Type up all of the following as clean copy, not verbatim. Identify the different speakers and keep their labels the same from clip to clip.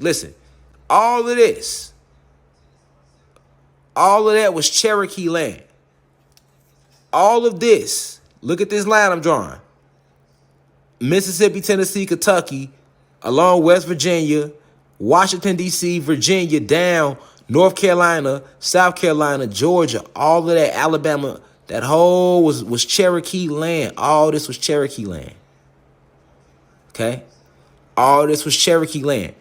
Speaker 1: listen, all of that was Cherokee land. All of this, look at this line I'm drawing. Mississippi, Tennessee, Kentucky, along West Virginia, Washington, D.C., Virginia, down North Carolina, South Carolina, Georgia, all of that, Alabama, that whole was Cherokee land. All this was Cherokee land. Okay? All this was Cherokee land.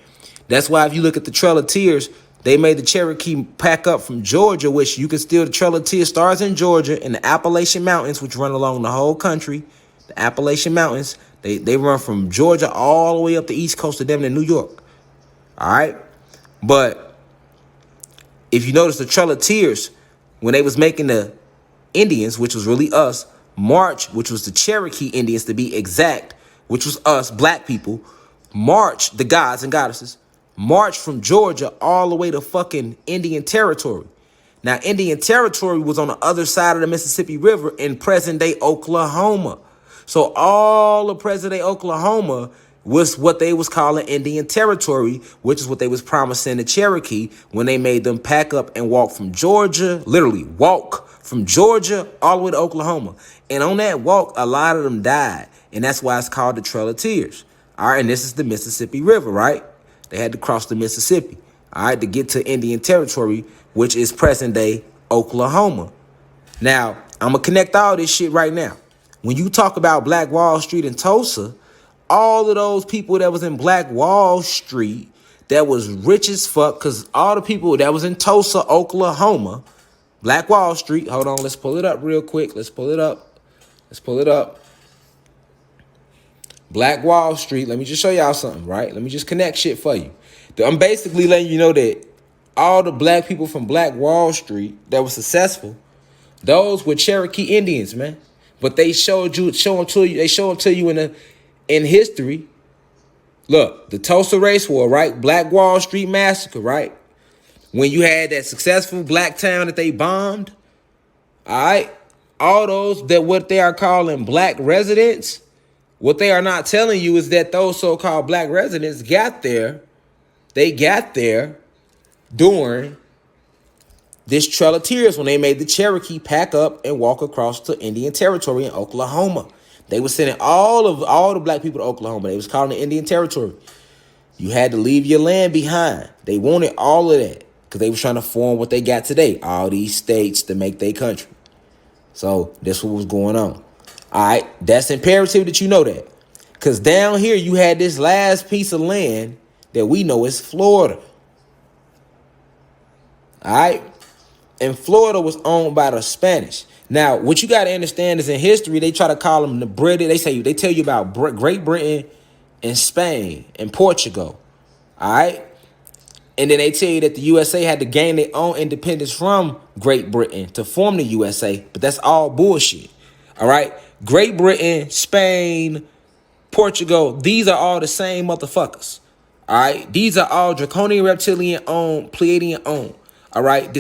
Speaker 1: That's why if you look at the Trail of Tears, they made the Cherokee pack up from Georgia, which you can still, the Trail of Tears starts in Georgia in the Appalachian Mountains, which run along the whole country. The Appalachian Mountains, they run from Georgia all the way up the East Coast of them to New York. All right? But if you notice the Trail of Tears, when they was making the Indians, which was really us, march, which was the Cherokee Indians to be exact, which was us, black people, march, the gods and goddesses, march from Georgia all the way to fucking Indian Territory. Now, Indian Territory was on the other side of the Mississippi River in present-day Oklahoma. So all of present-day Oklahoma was what they was calling Indian Territory, which is what they was promising the Cherokee when they made them pack up and walk from Georgia, literally walk from Georgia all the way to Oklahoma. And on that walk, a lot of them died. And that's why it's called the Trail of Tears. All right, and this is the Mississippi River, right? They had to cross the Mississippi, all right, to get to Indian Territory, which is present-day Oklahoma. Now, I'm going to connect all this shit right now. When you talk about Black Wall Street in Tulsa, all of those people that was in Black Wall Street that was rich as fuck, because all the people that was in Tulsa, Oklahoma, Black Wall Street, hold on, let's pull it up real quick. Let's pull it up. Black Wall Street, let me just show y'all something, right? Let me just connect shit for you. I'm basically letting you know that all the black people from Black Wall Street that were successful, those were Cherokee Indians, man. But they show them to you in history. Look, the Tulsa Race War, right? Black Wall Street Massacre, right? When you had that successful black town that they bombed, all right? All those that what they are calling black residents, what they are not telling you is that those so-called black residents got there. They got there during this Trail of Tears when they made the Cherokee pack up and walk across to Indian Territory in Oklahoma. They were sending all the black people to Oklahoma. They was calling it Indian Territory. You had to leave your land behind. They wanted all of that because they was trying to form what they got today, all these states to make their country. So that's what was going on. All right, that's imperative that you know that. Because down here, you had this last piece of land that we know is Florida. All right? And Florida was owned by the Spanish. Now, what you got to understand is in history, they try to call them the British. They tell you about Great Britain and Spain and Portugal. All right? And then they tell you that the USA had to gain their own independence from Great Britain to form the USA. But that's all bullshit. All right? Great Britain, Spain, Portugal, these are all the same motherfuckers. All right? These are all draconian reptilian owned, Pleiadian owned. All right?